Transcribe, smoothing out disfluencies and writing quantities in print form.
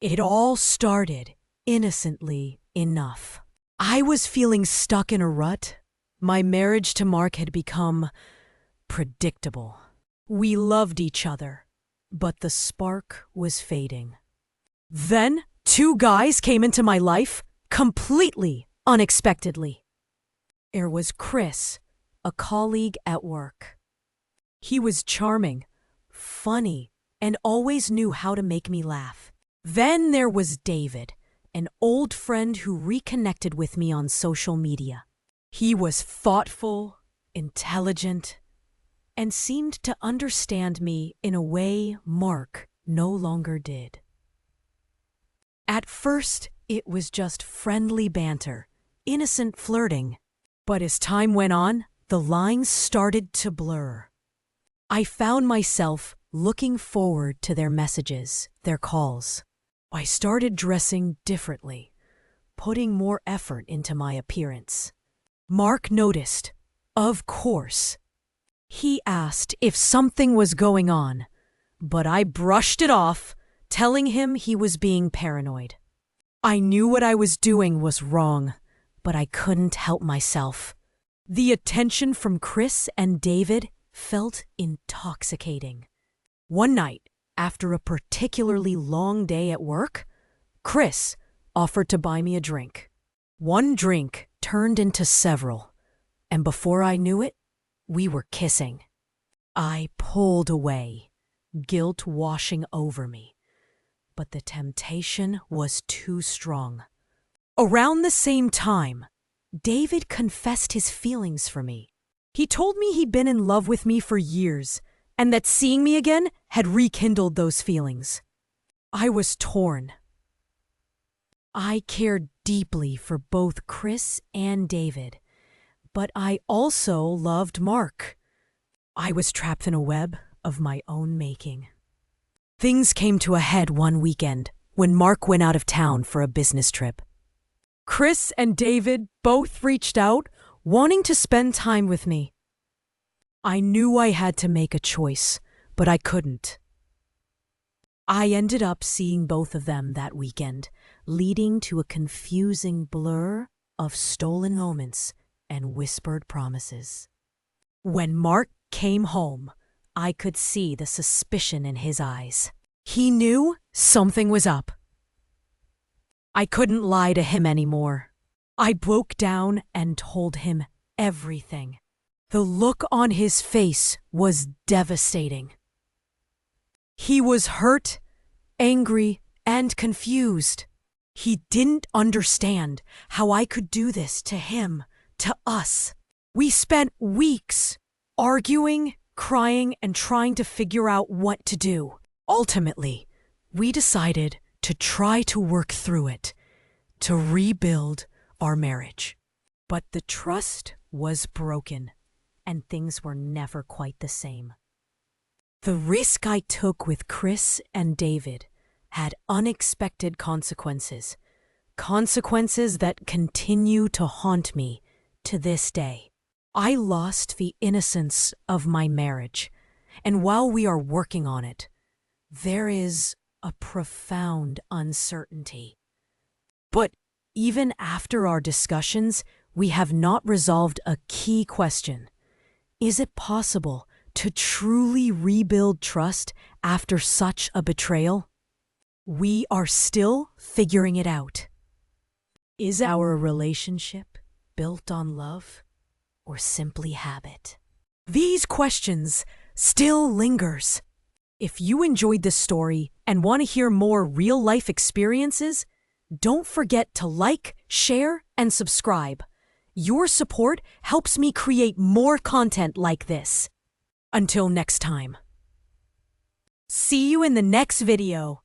It all started innocently enough. I was feeling stuck in a rut. My marriage to Mark had become predictable. We loved each other, but the spark was fading. Then, two guys came into my life completely unexpectedly. There was Chris, a colleague at work. He was charming, funny, and always knew how to make me laugh. Then there was David, an old friend who reconnected with me on social media. He was thoughtful, intelligent, and seemed to understand me in a way Mark no longer did. At first, it was just friendly banter, innocent flirting. But as time went on, the lines started to blur. I found myself looking forward to their messages, their calls. I started dressing differently, putting more effort into my appearance. Mark noticed, of course. He asked if something was going on, but I brushed it off, telling him he was being paranoid. I knew what I was doing was wrong, but I couldn't help myself. The attention from Chris and David felt intoxicating. One night, after a particularly long day at work, Chris offered to buy me a drink. One drink turned into several, and before I knew it, we were kissing. I pulled away, guilt washing over me, but the temptation was too strong. Around the same time, David confessed his feelings for me. He told me he'd been in love with me for years, and that seeing me again had rekindled those feelings. I was torn. I cared deeply for both Chris and David, but I also loved Mark. I was trapped in a web of my own making. Things came to a head one weekend when Mark went out of town for a business trip. Chris and David both reached out, wanting to spend time with me. I knew I had to make a choice, but I couldn't. I ended up seeing both of them that weekend, leading to a confusing blur of stolen moments and whispered promises. When Mark came home, I could see the suspicion in his eyes. He knew something was up. I couldn't lie to him anymore. I broke down and told him everything. The look on his face was devastating. He was hurt, angry, and confused. He didn't understand how I could do this to him, to us. We spent weeks arguing, crying, and trying to figure out what to do. Ultimately, we decided to try to work through it, to rebuild our marriage. But the trust was broken, and things were never quite the same. The risk I took with Chris and David had unexpected consequences, consequences that continue to haunt me to this day. I lost the innocence of my marriage, and while we are working on it, there is a profound uncertainty. But even after our discussions, we have not resolved a key question. Is it possible to truly rebuild trust after such a betrayal? We are still figuring it out. Is our relationship built on love or simply habit? These questions still lingers. If you enjoyed this story and want to hear more real-life experiences, don't forget to like, share, and subscribe. Your support helps me create more content like this. Until next time. See you in the next video.